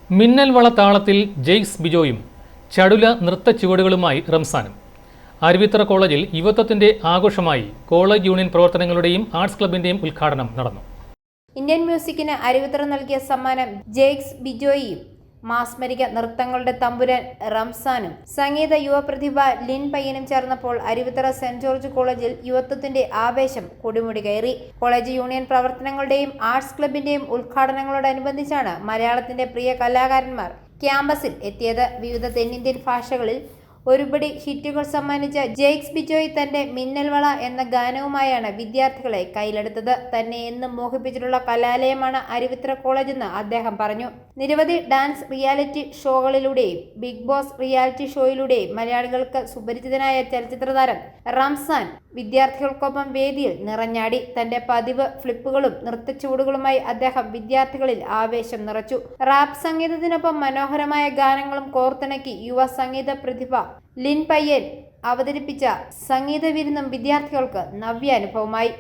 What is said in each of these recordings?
മിന്നൽ വള താളത്തിൽ ജെയ്ക്സ് ബിജോയും ചടുല നൃത്ത ചുവടുകളുമായി റംസാനും. അരുവിത്തറ കോളേജിൽ യുവത്വത്തിന്റെ ആഘോഷമായി കോളേജ് യൂണിയൻ പ്രവർത്തനങ്ങളുടെയും ആർട്സ് ക്ലബിന്റെയും ഉദ്ഘാടനം നടന്നു. ഇന്ത്യൻ മ്യൂസിക്കിന് അരുവിത്തറ നൽകിയ സമ്മാനം ജെയ്ക്സ് ബിജോയും, മാസ്മരിക നൃത്തങ്ങളുടെ തമ്പുരാൻ റംസാനും, സംഗീത യുവപ്രതിഭ ലിൻ പയ്യനും ചേർന്നപ്പോൾ അരുവിത്തറ സെന്റ് ജോർജ് കോളേജിൽ യുവത്വത്തിന്റെ ആവേശം കൊടുമുടി കയറി. കോളേജ് യൂണിയൻ പ്രവർത്തനങ്ങളുടെയും ആർട്സ് ക്ലബിന്റെയും ഉദ്ഘാടനങ്ങളോടനുബന്ധിച്ചാണ് മലയാളത്തിന്റെ പ്രിയ കലാകാരന്മാർ ക്യാമ്പസിൽ എത്തിയത്. വിവിധ തെന്നിന്ത്യൻ ഭാഷകളിൽ ഒരുപടി ഹിറ്റുകൾ സമ്മാനിച്ച ജെയ്ക്സ് ബിജോയ് തന്റെ മിന്നൽ വള എന്ന ഗാനവുമായാണ് വിദ്യാർത്ഥികളെ കയ്യിലെടുത്തത്. തന്നെ എന്നും മോഹിപ്പിച്ചിട്ടുള്ള കലാലയമാണ് അരുവിത്തറ കോളേജ് എന്ന് അദ്ദേഹം പറഞ്ഞു. നിരവധി ഡാൻസ് റിയാലിറ്റി ഷോകളിലൂടെയും ബിഗ് ബോസ് റിയാലിറ്റി ഷോയിലൂടെയും മലയാളികൾക്ക് സുപരിചിതനായ ചലച്ചിത്ര താരം റംസാൻ വിദ്യാർത്ഥികൾക്കൊപ്പം വേദിയിൽ നിറഞ്ഞാടി. തന്റെ പതിവ് ഫ്ലിപ്പുകളും നൃത്തച്ചുവടുകളുമായി അദ്ദേഹം വിദ്യാർത്ഥികളിൽ ആവേശം നിറച്ചു. റാപ്പ് സംഗീതത്തിനൊപ്പം മനോഹരമായ ഗാനങ്ങളും കോർത്തിണക്കി യുവ സംഗീത പ്രതിഭ ലിൻ പയ്യൻ അവതരിപ്പിച്ച സംഗീത വിരുന്നും വിദ്യാർത്ഥികൾക്ക് നവ്യ അനുഭവമായി.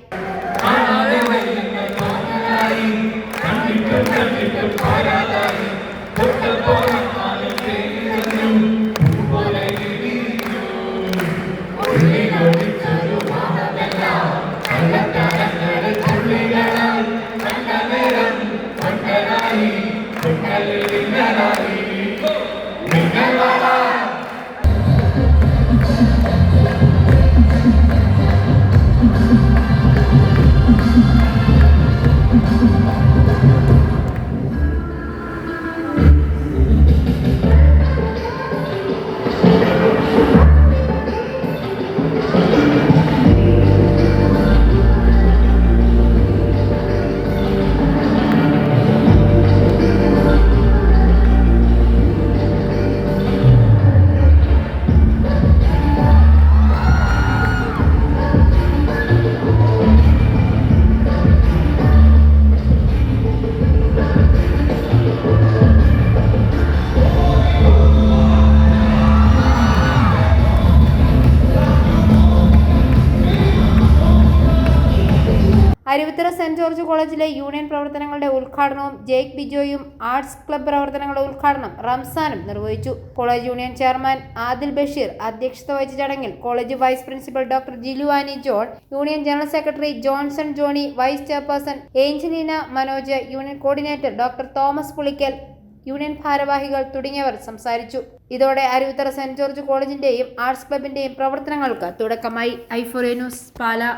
അരുവിത്തറ സെന്റ് ജോർജ് കോളേജിലെ യൂണിയൻ പ്രവർത്തനങ്ങളുടെ ഉദ്ഘാടനവും ജെയ്ക്സ് ബിജോയും ആർട്സ് ക്ലബ് പ്രവർത്തനങ്ങളുടെ ഉദ്ഘാടനം റംസാനും നിർവഹിച്ചു. College union chairman Adil Basheer അധ്യക്ഷത വഹിച്ച ചടങ്ങിൽ college vice principal doctor Jilu Annie John, union general secretary Johnson Johny, vice chairperson Angelina Manoj, union coordinator doctor Thomas Pulickal, യൂണിയൻ ഭാരവാഹികൾ തുടങ്ങിയവർ സംസാരിച്ചു. ഇതോടെ അരുവിത്തറ സെന്റ് ജോർജ് കോളേജിന്റെയും ആർട്സ് ക്ലബിന്റെയും പ്രവർത്തനങ്ങൾക്ക് തുടക്കമായി. ഐ4 ന്യൂസ്, പാലാ.